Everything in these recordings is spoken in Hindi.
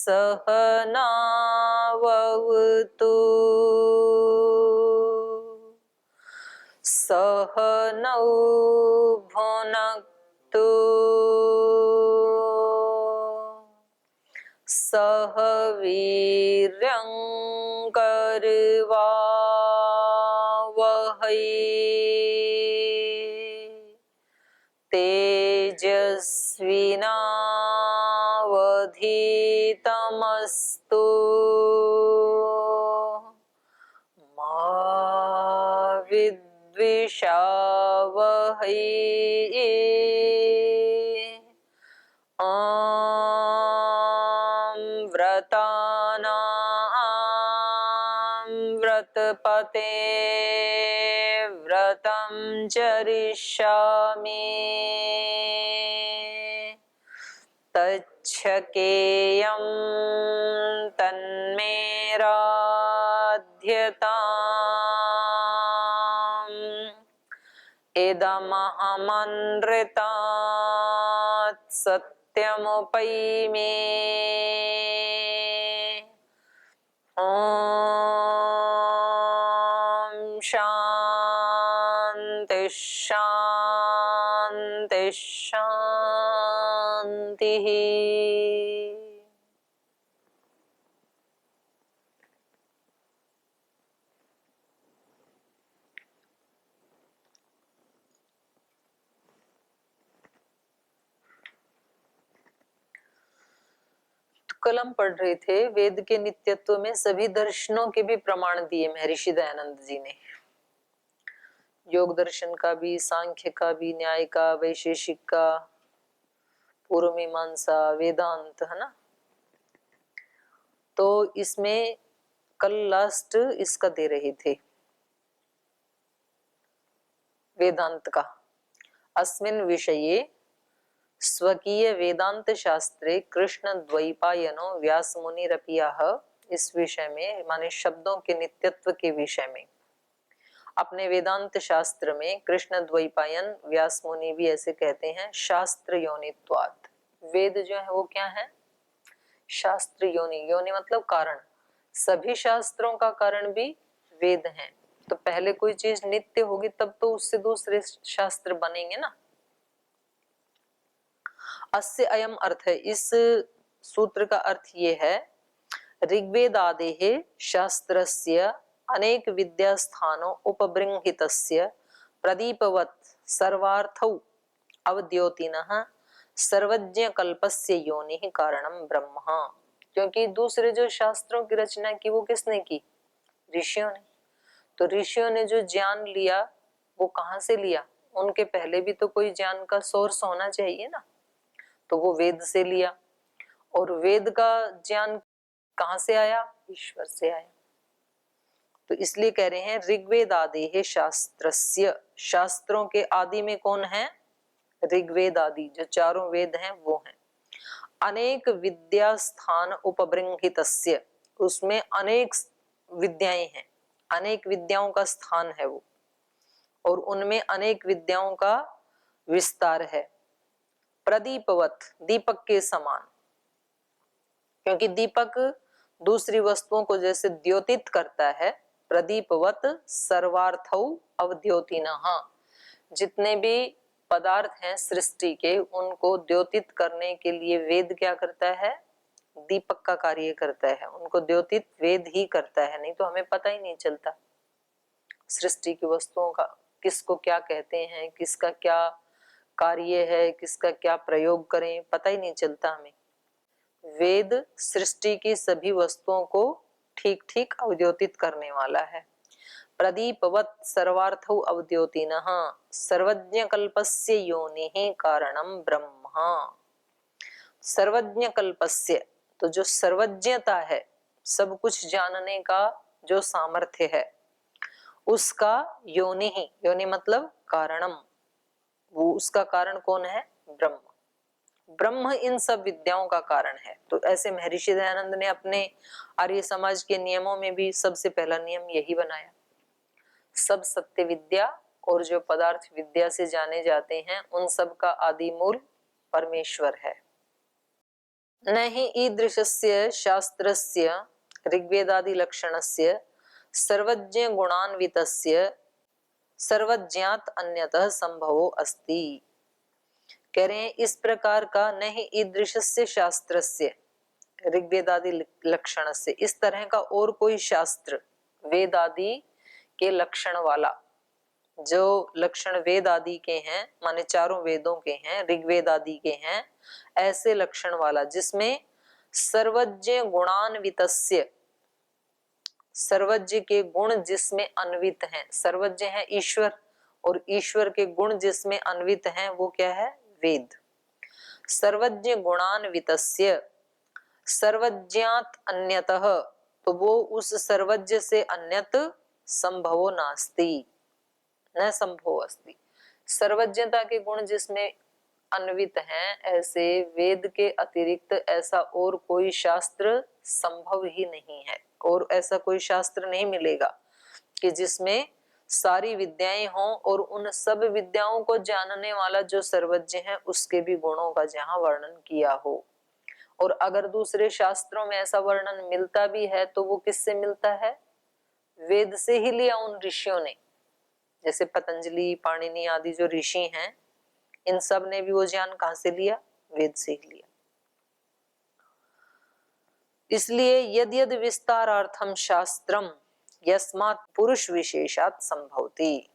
सहनावतु सहनौ भुनक्तु सह वीर्यं करवावहै तेजस्विनावधीतमस्तु मा विद्विषावहै व्रतानां व्रतपते व्रतं चरिष्यामि तच्छकेयं तन्मे राध्यताम् इदमहमनृतात् सत्यमुपैमि ॐ शान्ति शान्ति शान्तिः। कल हम पढ़ रहे थे वेद के नित्यत्व में सभी दर्शनों के भी प्रमाण दिए महर्षि दयानंद जी ने। योग दर्शन का भी, सांख्य का भी, न्याय का, वैशेषिक का, पूर्व मीमांसा, वेदांत, है ना। तो इसमें कल लास्ट इसका दे रहे थे वेदांत का। अस्मिन् विषये स्वकीय वेदांत शास्त्रे कृष्ण द्वैपायनो व्यास मुनिरपियाह। इस विषय में माने शब्दों के नित्यत्व के विषय में अपने वेदांत शास्त्र में कृष्ण द्वैपायन व्यास मुनि भी ऐसे कहते हैं शास्त्र योनित्वात्। वेद जो है वो क्या है? शास्त्र योनि। योनि मतलब कारण। सभी शास्त्रों का कारण भी वेद हैं। तो पहले कोई चीज नित्य होगी तब तो उससे दूसरे शास्त्र बनेंगे ना। अस्य अयम अर्थ है, इस सूत्र का अर्थ ये है ऋग्वेदादेः शास्त्रस्य अनेक विद्यास्थानों उपबृंहितस्य प्रदीपवत् सर्वार्थौ अवद्योतिनः सर्वज्ञ कल्पस्य योनिः कारणम ब्रह्म। क्योंकि दूसरे जो शास्त्रों की रचना की वो किसने की? ऋषियों ने। तो ऋषियों ने जो ज्ञान लिया वो कहाँ से लिया? उनके पहले भी तो कोई ज्ञान का सोर्स होना चाहिए ना। तो वो वेद से लिया। और वेद का ज्ञान कहाँ से आया? ईश्वर से आया। तो इसलिए कह रहे हैं ऋग्वेद आदि है शास्त्रस्य। शास्त्रों के आदि में कौन है? ऋग्वेद आदि जो चारों वेद हैं वो हैं। अनेक विद्या स्थान उपबृंहितस्य, उसमें अनेक विद्याएं हैं, अनेक विद्याओं का स्थान है वो, और उनमें अनेक विद्याओं का विस्तार है। प्रदीपवत, दीपक के समान। क्योंकि दीपक दूसरी वस्तुओं को जैसे द्योतित करता है, प्रदीपवत सर्वार्थौ अवद्योतिनः। जितने भी पदार्थ हैं सृष्टि के उनको द्योतित करने के लिए वेद क्या करता है? दीपक का कार्य करता है। उनको द्योतित वेद ही करता है, नहीं तो हमें पता ही नहीं चलता सृष्टि की वस्तुओं का किसको क्या कहते हैं, किसका क्या कार्य है, किसका क्या प्रयोग करें, पता ही नहीं चलता हमें। वेद सृष्टि की सभी वस्तुओं को ठीक ठीक अवद्योतित करने वाला है। प्रदीपवत् सर्वार्थौ अवद्योतिनः सर्वज्ञ कल्पस्य योनिः कारणम ब्रह्म। सर्वज्ञ कल्पस्य, तो जो सर्वज्ञता है, सब कुछ जानने का जो सामर्थ्य है, उसका योनि ही, योनि मतलब कारणम, वो उसका कारण कौन है? ब्रह्म। ब्रह्म इन सब विद्याओं का कारण है। तो ऐसे महर्षि दयानंद ने अपने आर्य समाज के नियमों में भी सबसे पहला नियम यही बनाया। सब सत्य विद्या और जो पदार्थ विद्या से जाने जाते हैं उन सब का आदि मूल परमेश्वर है। न हि ईदृशस्य शास्त्रस्य ऋग्वेदादि लक्षणस्य सर्वज्ञ गुणान्वितस्य सर्वज्ञात अन्यतः संभवो अस्ति। कह रहे हैं इस प्रकार का नहीं ईदृशस्य शास्त्रस्य ऋग्वेदादि लक्षण से, इस तरह का और कोई शास्त्र वेद आदि के लक्षण वाला, जो लक्षण वेद आदि के हैं माने चारों वेदों के हैं, ऋग्वेद आदि के हैं, ऐसे लक्षण वाला जिसमें सर्वज्ञ गुणान्वितस्य, सर्वज्ञ के गुण जिसमें अन्वित हैं, सर्वज्ञ है ईश्वर और ईश्वर के गुण जिसमें अन्वित हैं वो क्या है? वेद। सर्वज्ञ गुणान्वितस्य सर्वज्ञात अन्यतः, तो वो उस सर्वज्ञ से अन्यत संभवो नास्ति, न संभव अस्ति। सर्वज्ञता के गुण जिसमें अन्वित हैं ऐसे वेद के अतिरिक्त ऐसा और कोई शास्त्र संभव ही नहीं है, और ऐसा कोई शास्त्र नहीं मिलेगा कि जिसमें सारी विद्याएं हों और उन सब विद्याओं को जानने वाला जो सर्वज्ञ है उसके भी गुणों का जहां वर्णन किया हो। और अगर दूसरे शास्त्रों में ऐसा वर्णन मिलता भी है तो वो किससे मिलता है? वेद से ही लिया उन ऋषियों ने, जैसे पतंजलि, पाणिनि आदि जो ऋषि हैं, इन सब ने भी वो ज्ञान कहां से लिया? वेद से ही लिया। इसलिए यद यद विस्तारार्थम शास्त्रम यस्मात् पुरुष विशेषात संभवति,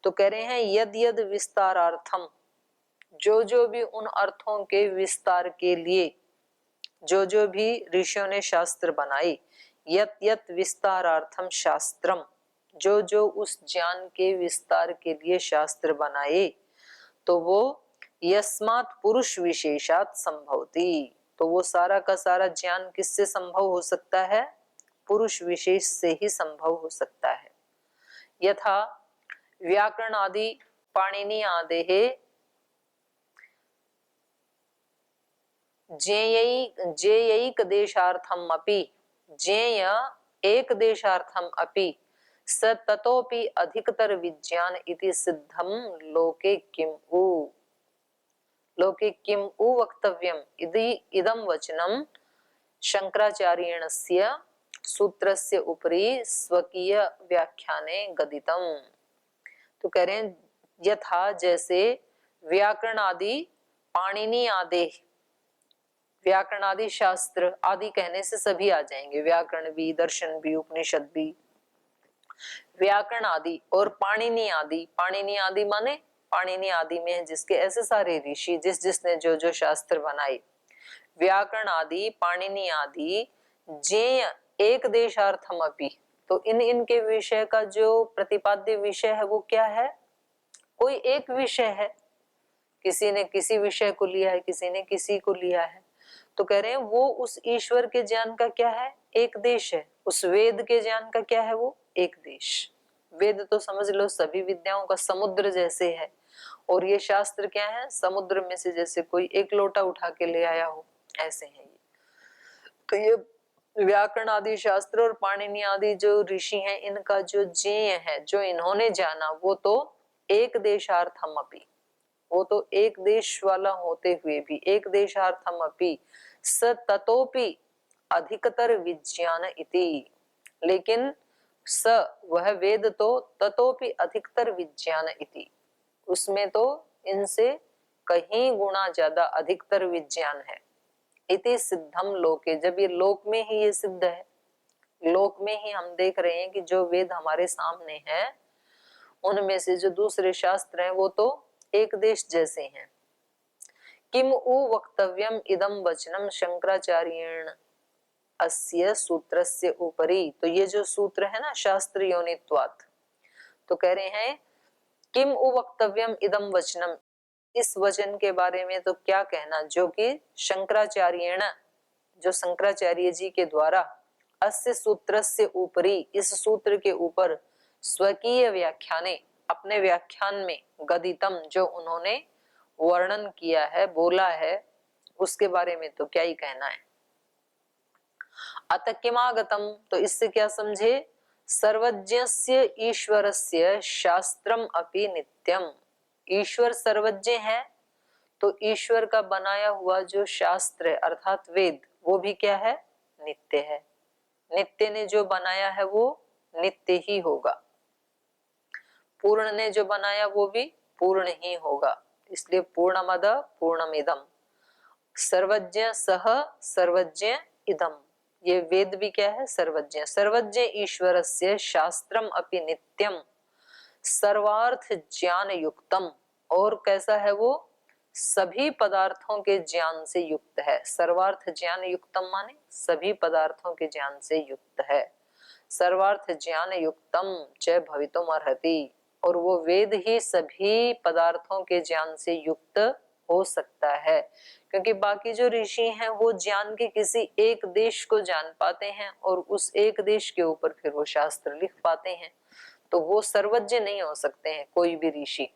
तो कह रहे हैं यद यद विस्तारार्थम, जो जो भी उन अर्थों के विस्तार के लिए जो जो भी ऋषियों ने शास्त्र बनाए, यत यत विस्तारार्थम शास्त्रम, जो जो उस ज्ञान के विस्तार के लिए शास्त्र बनाए, तो वो यस्मात् पुरुष विशेषात संभवति, तो वो सारा का सारा ज्ञान किससे संभव हो सकता है? पुरुष विशेष से ही संभव हो सकता है। यथा व्याकरण आदि पाणिनि आदेः ज्ञेयैक देशार्थम अपि, ज्ञेय एक देशार्थम अपि स ततोपि अधिकतर विज्ञान इति सिद्धम लोके किम उ, लोके किम उ वक्तव्यम इति इदं वचनम शंकराचार्यस्य सूत्रस्य उपरि स्वकीय व्याख्याने गदितम। तो कह रहे हैं यथा, जैसे व्याकरण आदि पाणिनि आदि, व्याकरण आदि शास्त्र, आदि कहने से सभी आ जाएंगे, व्याकरण भी, दर्शन भी, उपनिषद भी, व्याकरण आदि और पाणिनि आदि, पाणिनि आदि माने पाणिनि आदि में है जिसके ऐसे सारे ऋषि जिसने जो जो शास्त्र बनाए, व्याकरण आदि पाणिनि आदि ज्ञेय एक देशार्थम अपि, तो इन इनके विषय का जो प्रतिपाद्य विषय है वो क्या है? कोई एक विषय है, किसी ने किसी विषय को लिया है, किसी ने किसी को लिया है, तो कह रहे हैं वो उस ईश्वर के ज्ञान का क्या है? एक देश है। उस वेद के ज्ञान का क्या है? वो एक देश। वेद तो समझ लो सभी विद्याओं का समुद्र जैसे है, और ये शास्त्र क्या है? समुद्र में से जैसे कोई एक लोटा उठा के ले आया हो, ऐसे है ये। तो ये व्याकरण आदि शास्त्र और पाणिनि आदि जो ऋषि हैं, इनका जो ज्ञेय है, जो इन्होंने जाना, वो तो एक देशार्थम अपि, वो तो एक देश वाला होते हुए भी, एक देशार्थम अपि स ततोपि अधिकतर विज्ञान इति, लेकिन स वह वेद तो ततोपि अधिकतर विज्ञान इति, उसमें तो इनसे कहीं गुना ज्यादा अधिकतर विज्ञान है। इति सिद्धम लोके, जब ये लोक में ही ये सिद्ध है, लोक में ही हम देख रहे हैं कि जो वेद हमारे सामने है उनमें से जो दूसरे शास्त्र हैं वो तो एक देश जैसे हैं। किम उ वक्तव्यम इदम वचनम शंकराचार्येण अस्य सूत्रस्य उपरि, तो ये जो सूत्र है ना शास्त्र योनित्वात्, तो कह रहे हैं किम उ वक्तव्यम इदम वचनम, इस वचन के बारे में तो क्या कहना, जो कि शंकराचार्येण, जो शंकराचार्य जी के द्वारा अस्य सूत्रस्य उपरि, इस सूत्र के ऊपर स्वकीय व्याख्याने, अपने व्याख्यान में गदितम, जो उन्होंने वर्णन किया है, बोला है, उसके बारे में तो क्या ही कहना है। अतः किमागतम, तो इससे क्या समझे? सर्वज्ञस्य ईश्वरस्य शास्त्रम अपि नित्यम, ईश्वर सर्वज्ञ है तो ईश्वर का बनाया हुआ जो शास्त्र है अर्थात वेद, वो भी क्या है? नित्य है। नित्य ने जो बनाया है वो नित्य ही होगा, पूर्ण ने जो बनाया वो भी पूर्ण ही होगा। इसलिए पूर्णमद पूर्णमिदम सर्वज्ञ सह सर्वज्ञ इदम, ये वेद भी क्या है? सर्वज्ञ। सर्वज्ञ ईश्वरस्य शास्त्रम अपि नित्यम सर्वार्थ ज्ञान युक्तम, और कैसा है वो? सभी पदार्थों के ज्ञान से युक्त है। सर्वार्थ ज्ञान युक्तम माने सभी पदार्थों के ज्ञान से युक्त है। सर्वार्थ ज्ञान युक्तम च भवितुम अर्हति, और वो वेद ही सभी पदार्थों के ज्ञान से युक्त हो सकता है, क्योंकि बाकी जो ऋषि हैं वो ज्ञान के किसी एक देश को जान पाते हैं और उस एक देश के ऊपर फिर वो शास्त्र लिख पाते हैं, तो वो सर्वज्ञ नहीं हो सकते हैं कोई भी ऋषि।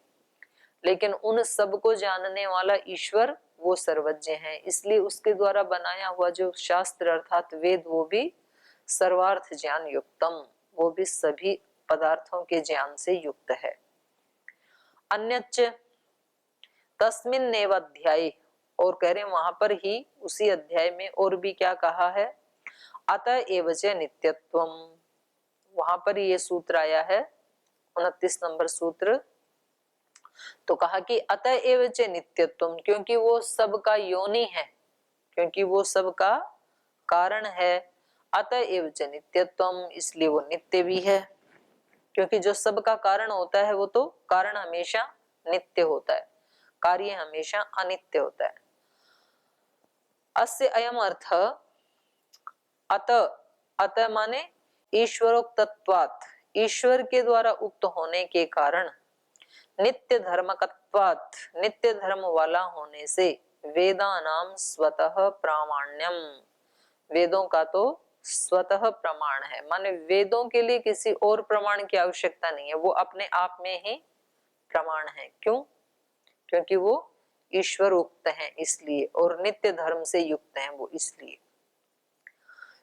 लेकिन उन सब को जानने वाला ईश्वर वो सर्वज्ञ है, इसलिए उसके द्वारा बनाया हुआ जो शास्त्र अर्थात वेद वो भी सर्वार्थ ज्ञान युक्तम, वो भी सभी पदार्थों के ज्ञान से युक्त है। अन्यच्च तस्मिन्नेव अध्याये, और कह रहे वहां पर ही उसी अध्याय में और भी क्या कहा है? अतः एव च नित्यत्वम, वहां पर ये सूत्र आया है 29 नंबर सूत्र। तो कहा कि अतः एव च नित्यत्वम, क्योंकि वो सबका योनि है, क्योंकि वो सबका कारण है। अतः एव च नित्यत्वम, इसलिए वो नित्य भी है, क्योंकि जो सबका कारण होता है वो तो कारण हमेशा नित्य होता है, कार्य हमेशा अनित्य होता है। अस्य अयम अर्थ, अतः, अतः माने ईश्वरोक्तत्वात्, ईश्वर के द्वारा उक्त होने के कारण, नित्य धर्मकत्वात्, नित्य धर्म वाला होने से, वेदानाम स्वतः प्रामाण्यम, वेदों का तो स्वतः प्रमाण है, माने वेदों के लिए किसी और प्रमाण की आवश्यकता नहीं है, वो अपने आप में ही प्रमाण है। क्यों? क्योंकि वो ईश्वर उक्त हैं इसलिए, और नित्य धर्म से युक्त हैं वो इसलिए।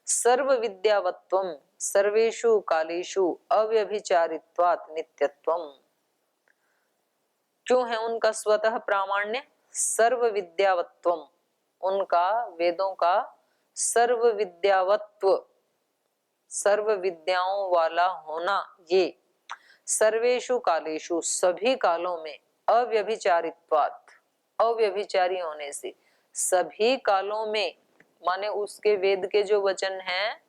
सर्व विद्यावत्वम सर्वेषु कालेषु अव्यभिचारित्वात् नित्यत्वम, क्यों है उनका स्वतः प्रामाण्य? सर्व विद्यावत्वम, उनका वेदों का सर्व विद्यावत्व, सर्व विद्याओं वाला होना, ये सर्वेषु कालेषु, सभी कालों में, अव्यभिचारित्वात्, अव्यभिचारी होने से, सभी कालों में माने उसके वेद के जो वचन हैं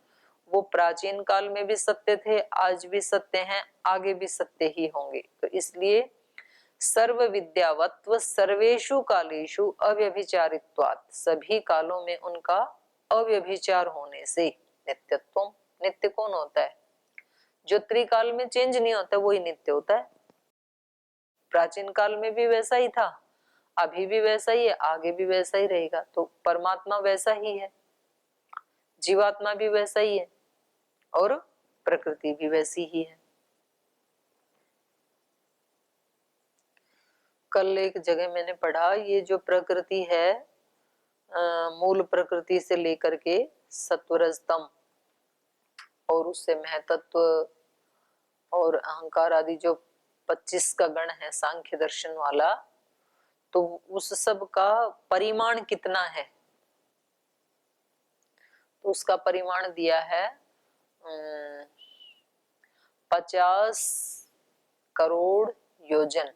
वो प्राचीन काल में भी सत्य थे, आज भी सत्य हैं, आगे भी सत्य ही होंगे। तो इसलिए सर्व विद्यावत्व सर्वेषु कालेषु अव्यभिचारित्वात्, सभी कालों में उनका अव्यभिचार होने से नित्यत्व, नित्य कौन होता है? जो त्रिकाल में चेंज नहीं होता वही नित्य होता है। प्राचीन काल में भी वैसा ही था, अभी भी वैसा ही है, आगे भी वैसा ही रहेगा। तो परमात्मा वैसा ही है, जीवात्मा भी वैसा ही है, और प्रकृति भी वैसी ही है। कल एक जगह मैंने पढ़ा, ये जो प्रकृति है मूल प्रकृति से लेकर के सत्वरजतम और उससे महतत्व और अहंकार आदि जो 25 का गण है सांख्य दर्शन वाला, तो उस सब का परिमाण कितना है? तो उसका परिमाण दिया है 50 करोड़ योजन।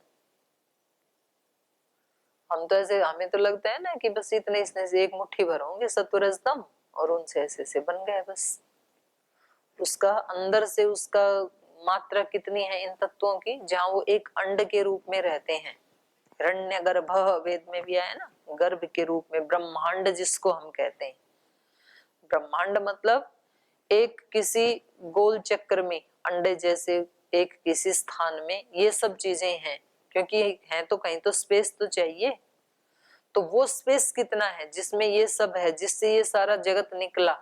हम तो ऐसे, हमें तो लगता है ना कि बस इतने इसने से एक मुट्ठी भर होंगे सत्वरजतम और उनसे ऐसे से बन गए बस। उसका अंदर से उसका मात्रा कितनी है इन तत्वों की, जहां वो एक अंड के रूप में रहते हैं। हिरण्य गर्भ वेद में भी आया ना, गर्भ के रूप में ब्रह्मांड जिसको हम कहते हैं। ब्रह्मांड मतलब एक किसी गोल चक्र में अंडे जैसे एक किसी स्थान में ये सब चीजें हैं, क्योंकि हैं तो कहीं तो स्पेस तो चाहिए। तो वो स्पेस कितना है जिसमें ये सब है, जिससे ये सारा जगत निकला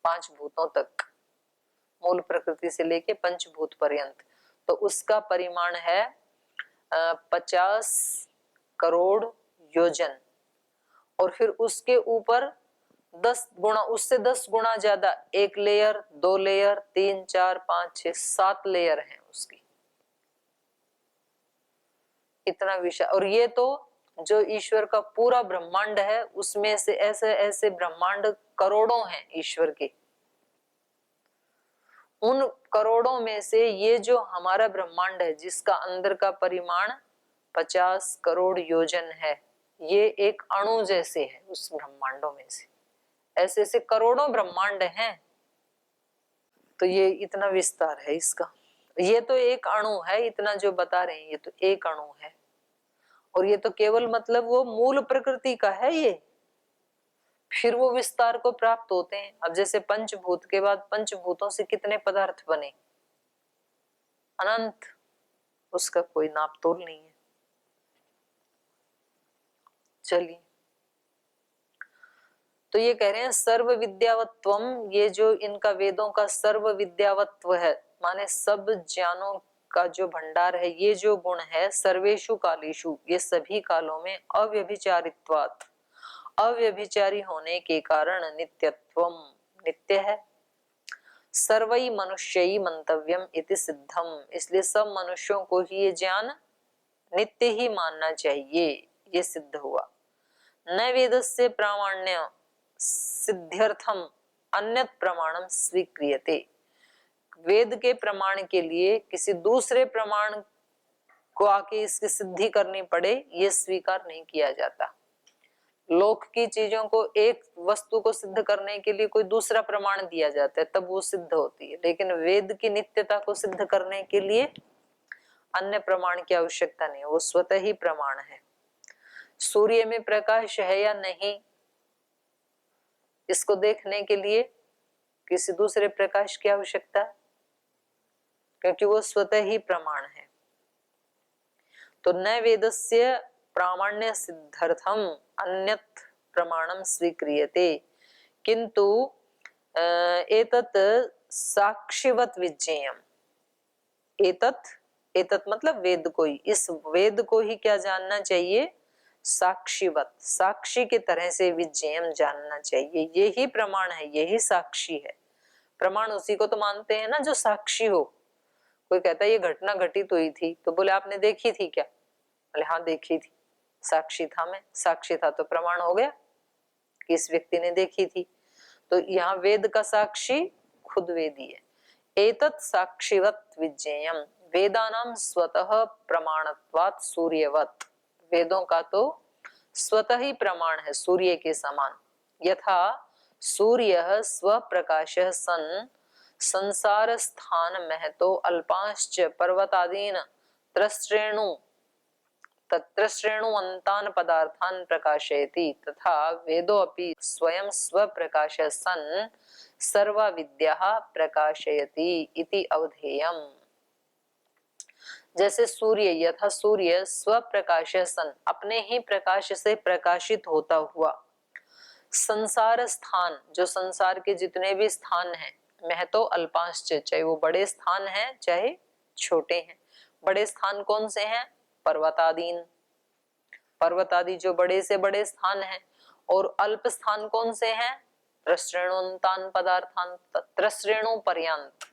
5 भूतों तक, मूल प्रकृति से लेके पंचभूत पर्यंत। तो उसका परिमाण है 50 करोड़ योजन, और फिर उसके ऊपर 10 गुना, उससे 10 गुना ज्यादा, 1 लेयर, 2 लेयर, 3, 4, 5, 6, 7 लेयर हैं उसकी। इतना विशाल। और ये तो जो ईश्वर का पूरा ब्रह्मांड है उसमें से ऐसे ऐसे ब्रह्मांड करोड़ों हैं ईश्वर के। उन करोड़ों में से ये जो हमारा ब्रह्मांड है जिसका अंदर का परिमाण 50 करोड़ योजन है, ये एक अणु जैसे है उस ब्रह्मांडों में से। ऐसे ऐसे करोड़ों ब्रह्मांड हैं। तो ये इतना विस्तार है इसका। ये तो एक अणु है, इतना जो बता रहे हैं ये तो एक अणु है। और ये तो केवल मतलब वो मूल प्रकृति का है ये, फिर वो विस्तार को प्राप्त होते हैं। अब जैसे पंचभूत के बाद पंचभूतों से कितने पदार्थ बने, अनंत, उसका कोई नाप तोल नहीं है। चलिए, तो ये कह रहे हैं सर्व विद्यावत्वम, ये जो इनका वेदों का सर्व विद्यावत्व है, माने सब ज्ञानों का जो भंडार है, ये जो गुण है, सर्वेषु कालेषु, ये सभी कालों में अव्यभिचारित्वात्, अव्यभिचारी होने के कारण नित्यत्वम, नित्य है। सर्वै मनुष्यै मंतव्यम इति सिद्धम, इसलिए सब मनुष्यों को ही ये ज्ञान नित्य ही मानना चाहिए, ये सिद्ध हुआ। न वेदस्य प्रामाण्य सिद्ध्यर्थम अन्यत प्रमाणम स्वीक्रियते, वेद के प्रमाण के लिए किसी दूसरे प्रमाण को आके इसकी सिद्धि करनी पड़े, ये स्वीकार नहीं किया जाता। लोक की चीजों को, एक वस्तु को सिद्ध करने के लिए कोई दूसरा प्रमाण दिया जाता है तब वो सिद्ध होती है, लेकिन वेद की नित्यता को सिद्ध करने के लिए अन्य प्रमाण की आवश्यकता नहीं, वो स्वतः ही प्रमाण है। सूर्य में प्रकाश है या नहीं, इसको देखने के लिए किसी दूसरे प्रकाश की आवश्यकता, क्योंकि वो स्वतः ही प्रमाण है। तो न वेदस्य प्रामाण्य सिद्ध्यर्थम अन्यत् प्रमाणम स्वीक्रियते, किंतु एतत् साक्षिवत विज्ञेयम, एतत् मतलब वेद को ही, इस वेद को ही क्या जानना चाहिए, साक्षीवत, साक्षी की तरह से विज्ञेयम जानना चाहिए। यही प्रमाण है, यही साक्षी है। प्रमाण उसी को तो मानते हैं ना जो साक्षी हो। कोई कहता है ये घटना घटित हुई थी, तो बोले आपने देखी थी क्या, बोले हाँ देखी थी, साक्षी था मैं, साक्षी था तो प्रमाण हो गया कि इस व्यक्ति ने देखी थी। तो यहाँ वेद का साक्षी खुद वेदी है। एतत् साक्षीवत विज्ञेयम, वेदानाम स्वतः प्रमाणत्वात् सूर्यवत, वेदों का तो स्वतः ही प्रमाण है सूर्य के समान। यथा सूर्य स्वप्रकाशः सन संसार स्थान महतो अल्पांश्च पर्वतादीन त्रस्रेणु तत्रश्रेणुवन्तान् पदार्थान् प्रकाशयति, तथा वेदोऽपि स्वयं स्वप्रकाशः सन् सर्वा विद्याः प्रकाशयति इति अवधेयम्। जैसे सूर्य, यथा सूर्य स्वप्रकाशः सन्, अपने ही प्रकाश से प्रकाशित होता हुआ, संसार स्थान, जो संसार के जितने भी स्थान हैं, महतो अल्पांश्च, चाहे वो बड़े स्थान हैं चाहे छोटे हैं। बड़े स्थान कौन से हैं, पर्वतादीन, पर्वत आदि जो बड़े से बड़े स्थान हैं। और अल्प स्थान कौन से हैं, त्रस्रेणुन्तान पदार्थान, त्रस्रेणु पर्यंत।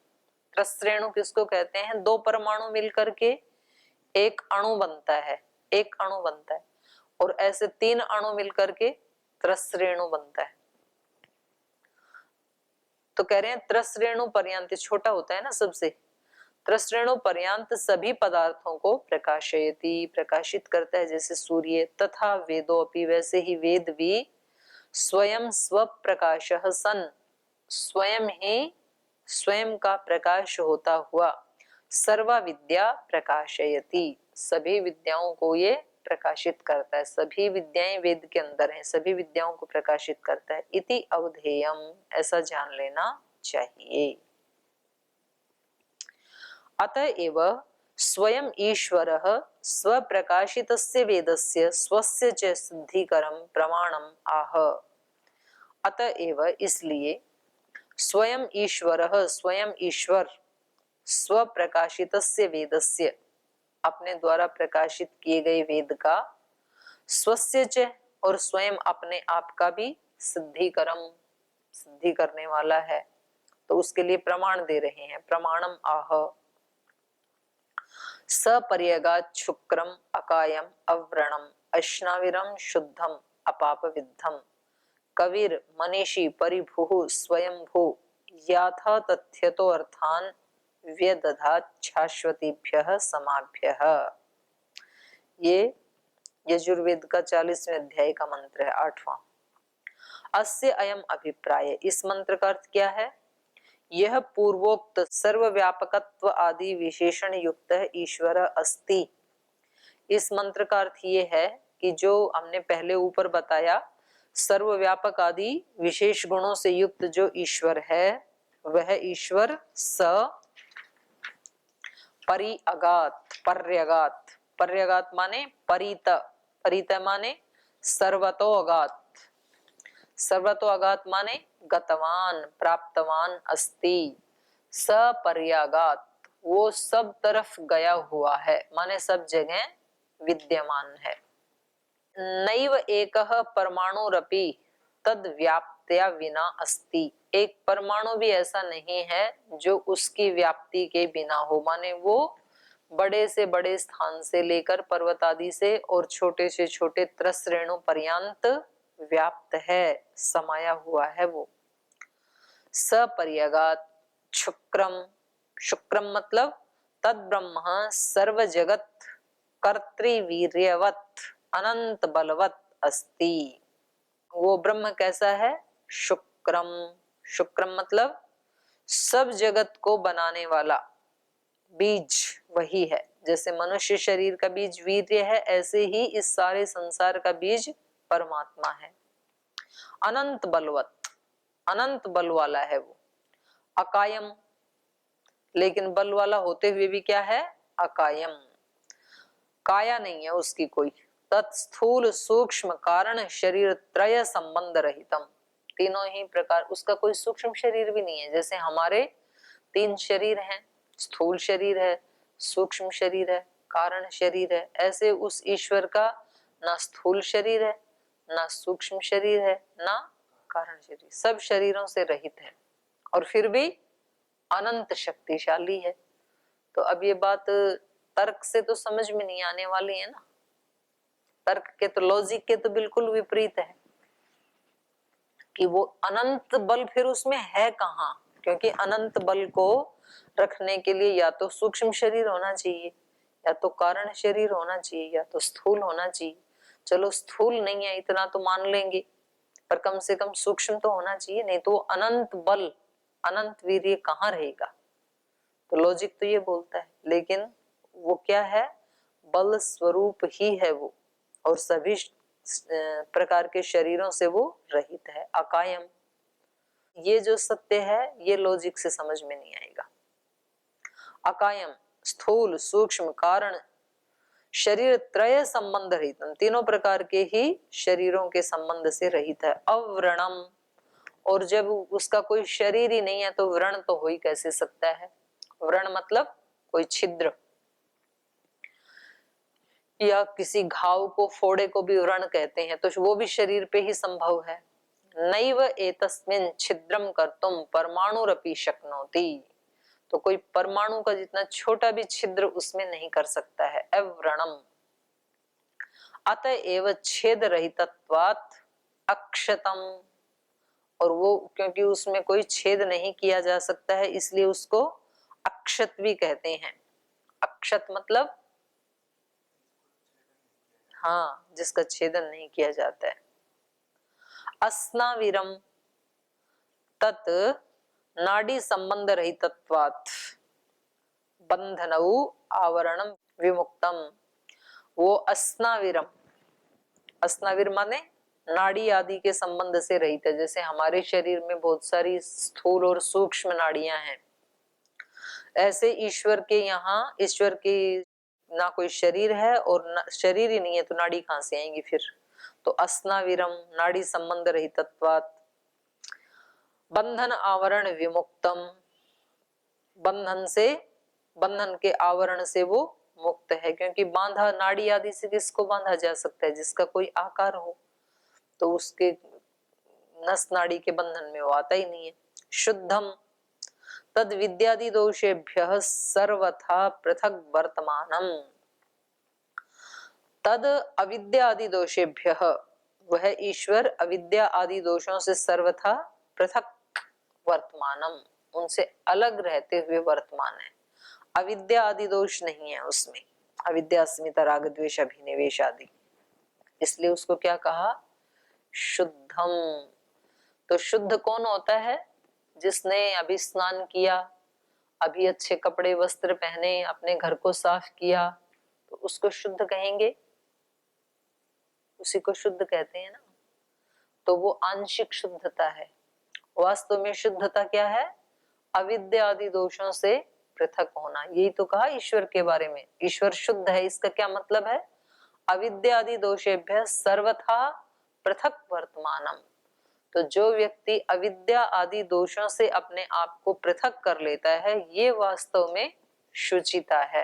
त्रस्रेणु किसको कहते हैं, दो परमाणु मिलकर के एक अणु बनता है, एक अणु बनता है, और ऐसे तीन अणु मिलकर के त्रस्रेणु बनता है। तो कह रहे हैं त्रस्रेणु पर्यंत, छोटा होता है ना सबसे, त्रस्रेणु पर्यंत सभी पदार्थों को प्रकाशयति, प्रकाशित करता है जैसे सूर्य। तथा वेदोपि, वैसे ही वेद भी स्वयं स्वप्रकाशः सन, स्वयं ही स्वयं का प्रकाश होता हुआ, सर्वा विद्या प्रकाशयति, सभी विद्याओं को ये प्रकाशित करता है। सभी विद्याएं वेद के अंदर हैं, सभी विद्याओं को प्रकाशित करता है। इति अवधेयम, ऐसा जान लेना चाहिए। अतएव स्वयं ईश्वरः स्वप्रकाशितस्य वेदस्य स्वस्य च सिद्धिकरं प्रमाणम आह। अतएव, इसलिए, स्वयं ईश्वरः, स्वयं ईश्वर, स्वप्रकाशितस्य वेदस्य, अपने द्वारा प्रकाशित किए गए वेद का, स्वस्य च, और स्वयं अपने आप का भी, सिद्धिकरम, सिद्धि करने वाला है, तो उसके लिए प्रमाण दे रहे हैं, प्रमाणम आह। सपर्यगात शुक्रम अकायम अव्रणम अश्नाविरम शुद्धम अपाप विद्धम कविर मनीषी परिभु स्वयंभू याथा तथ्यतो अर्थान व्यदधात शाश्वतीभ्यः समाभ्यः। ये यजुर्वेद का 40वें अध्याय का मंत्र है, 8वां। अस्य अयम अभिप्राय, इस मंत्र का अर्थ क्या है? यह पूर्वोक्त सर्वव्यापकत्व आदि विशेषण युक्त ईश्वर अस्ति। इस मंत्र का अर्थ ये है कि जो हमने पहले ऊपर बताया, सर्वव्यापक आदि विशेष गुणों से युक्त जो ईश्वर है, वह ईश्वर स परिअगात, पर्यगात, पर्यगात माने परित, परित माने सर्वतो अगात, सर्वतो अगात माने गतवान, प्राप्तवान अस्ति। सपर्यागात, वो सब तरफ गया हुआ है, माने सब जगह विद्यमान है। नैव एकः परमाणुरपि तद व्याप्त्या विना अस्ति, एक परमाणु भी ऐसा नहीं है जो उसकी व्याप्ति के बिना हो, माने वो बड़े से बड़े स्थान से लेकर पर्वत आदि से और छोटे से छोटे त्रस रेणु पर्यंत व्याप्त है, समाया हुआ है वो। सपर्यगात शुक्रम, शुक्रम मतलब तद ब्रह्म सर्व जगत कर्तृवीर्यवत अनंत बलवत अस्ति। वो ब्रह्म कैसा है? शुक्रम, शुक्रम मतलब सब जगत को बनाने वाला बीज वही है। जैसे मनुष्य शरीर का बीज वीर्य है, ऐसे ही इस सारे संसार का बीज परमात्मा है। अनंत बलवत, अनंत बल वाला है वो। अकायम, लेकिन बल वाला होते हुए भी क्या है? अकायम, काया नहीं है उसकी कोई। तत्स्थूल सूक्ष्म कारण शरीर त्रय संबंध रहितम, तीनों ही प्रकार, उसका कोई सूक्ष्म शरीर भी नहीं है। जैसे हमारे 3 शरीर हैं, स्थूल शरीर है, सूक्ष्म शरीर है, कारण शरीर है, ऐसे उस ईश्वर का ना स्थूल शरीर है, ना सूक्ष्म शरीर है, ना कारण शरीर, सब शरीरों से रहित है और फिर भी अनंत शक्तिशाली है। तो अब ये बात तर्क से तो समझ में नहीं आने वाली है ना, तर्क के तो, लॉजिक के तो बिल्कुल विपरीत है कि वो अनंत बल फिर उसमें है कहाँ, क्योंकि अनंत बल को रखने के लिए या तो सूक्ष्म शरीर होना चाहिए, या तो कारण शरीर होना चाहिए, या तो स्थूल होना चाहिए। चलो स्थूल नहीं है इतना तो मान लेंगे, पर कम से कम सूक्ष्म तो होना चाहिए, नहीं तो अनंत बल, अनंत वीर्य कहाँ रहेगा। तो लॉजिक तो ये बोलता है, लेकिन वो क्या है? बल स्वरूप ही है वो, और सभी प्रकार के शरीरों से वो रहित है। अकायम, ये जो सत्य है ये लॉजिक से समझ में नहीं आएगा। अकायम स्थूल सूक्ष्म कारण शरीर त्रय संबंध रहित, तीनों प्रकार के ही शरीरों के संबंध से रहित है। अव्रणम, और जब उसका कोई शरीर ही नहीं है तो व्रण तो हो ही कैसे सकता है? व्रण मतलब कोई छिद्र, या किसी घाव को, फोड़े को भी व्रण कहते हैं, तो वो भी शरीर पे ही संभव है। नैव एतस्मिन् छिद्रम कर्तुम परमाणुरपि शक्नोति, तो कोई परमाणु का जितना छोटा भी छिद्र उसमें नहीं कर सकता है। अव्रणम अतएव छेद रहितत्वात् अक्षतम, और वो क्योंकि उसमें कोई छेद नहीं किया जा सकता है इसलिए उसको अक्षत भी कहते हैं। अक्षत मतलब हाँ, जिसका छेदन नहीं किया जाता है। अस्नाविरम तत् नाड़ी संबंध रहितत्वात् बंधनौ आवरणम विमुक्तम, वो अस्नाविरम, अस्नाविर माने नाड़ी आदि के संबंध से रहित है। जैसे हमारे शरीर में बहुत सारी स्थूल और सूक्ष्म नाड़ियां हैं, ऐसे ईश्वर के यहाँ, ईश्वर की ना कोई शरीर है और शरीर ही नहीं है तो नाड़ी कहां से आएंगी फिर? तो अस्नाविरम नाड़ी संबंध रहितत्वात् बंधन आवरण विमुक्तम, बंधन से, बंधन के आवरण से वो मुक्त है, क्योंकि बांधा नाड़ी आदि से किसको बांधा जा सकता है? जिसका कोई आकार हो, तो उसके नस नाड़ी के बंधन में वो आता ही नहीं है। शुद्धम तद विद्यादि दोषेभ्यः सर्वथा पृथक वर्तमानम। तद अविद्या आदि दोषेभ्यः, वह ईश्वर अविद्या आदि दोषों से सर्वथा पृथक वर्तमानम, उनसे अलग रहते हुए वर्तमान है। अविद्या आदि दोष नहीं है उसमें, अविद्या अस्मिता राग द्वेष अभिनिवेश आदि, इसलिए उसको क्या कहा, शुद्धम। तो शुद्ध कौन होता है, जिसने अभी स्नान किया, अभी अच्छे कपड़े वस्त्र पहने, अपने घर को साफ किया, तो उसको शुद्ध कहेंगे, उसी को शुद्ध कहते हैं ना। तो वो आंशिक शुद्धता है। वास्तव में शुद्धता क्या है, अविद्या आदि दोषों से पृथक होना। यही तो कहा ईश्वर के बारे में, ईश्वर शुद्ध है, इसका क्या मतलब है, अविद्या आदि दोषेभ्य सर्वथा पृथक वर्तमानम। तो जो व्यक्ति अविद्या आदि दोषों से अपने आप को पृथक कर लेता है, ये वास्तव में शुचिता है।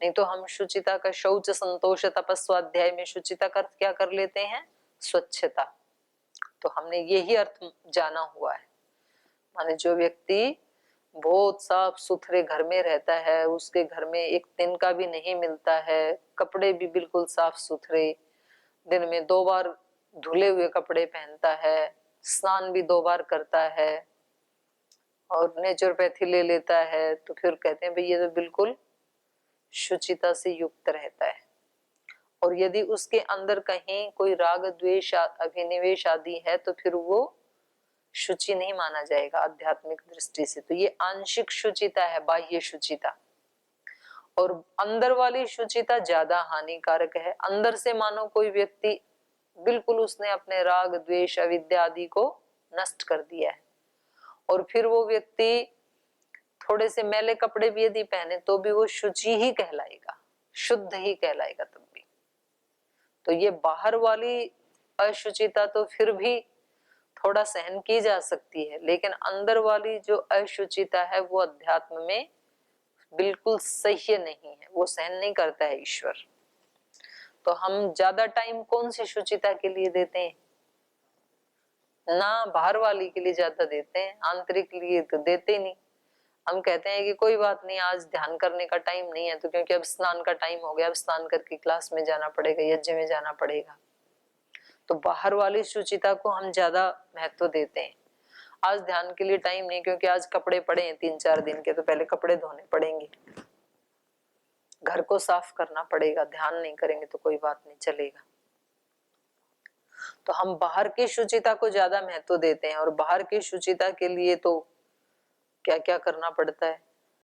नहीं तो हम शुचिता का शौच संतोष तपस्वाध्याय में शुचिता का अर्थ क्या कर लेते हैं, स्वच्छता। तो हमने यही अर्थ जाना हुआ है। माने जो व्यक्ति बहुत साफ सुथरे घर में रहता है, उसके घर में एक तिनका भी नहीं मिलता है, कपड़े भी बिल्कुल साफ सुथरे, दिन में 2 बार धुले हुए कपड़े पहनता है, स्नान भी 2 बार करता है और नेचुरोपैथी ले लेता है, तो फिर कहते हैं भाई ये तो बिल्कुल शुचिता से युक्त रहता है। और यदि उसके अंदर कहीं कोई राग द्वेष अभिनिवेश आदि है, तो फिर वो शुचि नहीं माना जाएगा आध्यात्मिक दृष्टि से। तो ये आंशिक शुचिता है, बाह्य शुचिता। और अंदर वाली शुचिता ज्यादा हानिकारक है। अंदर से मानो कोई व्यक्ति बिल्कुल उसने अपने राग द्वेष अविद्या आदि को नष्ट कर दिया है, और फिर वो व्यक्ति थोड़े से मैले कपड़े भी यदि पहने तो भी वो शुचि ही कहलाएगा, शुद्ध ही कहलाएगा तब भी। तो ये बाहर वाली अशुचिता तो फिर भी थोड़ा सहन की जा सकती है, लेकिन अंदर वाली जो अशुचिता है वो अध्यात्म में बिल्कुल सह्य नहीं है, वो सहन नहीं करता है ईश्वर। तो हम ज्यादा टाइम कौन सी शुचिता के लिए देते हैं, ना बाहर वाली के लिए ज्यादा देते हैं, आंतरिक के लिए तो देते नहीं। हम कहते हैं कि कोई बात नहीं, आज ध्यान करने का टाइम नहीं है, तो क्योंकि अब स्नान का टाइम हो गया, अब स्नान करके क्लास में जाना पड़ेगा, यज्ञ में जाना पड़ेगा। तो बाहर वाली शुचिता को हम ज्यादा महत्व देते हैं। आज ध्यान के लिए टाइम नहीं, क्योंकि आज कपड़े पड़े हैं 3-4 दिन के, तो पहले कपड़े धोने पड़ेंगे, घर को साफ करना पड़ेगा, ध्यान नहीं करेंगे तो कोई बात नहीं, चलेगा। तो हम बाहर की शुचिता को ज्यादा महत्व देते हैं, और बाहर की शुचिता के लिए तो क्या क्या करना पड़ता है।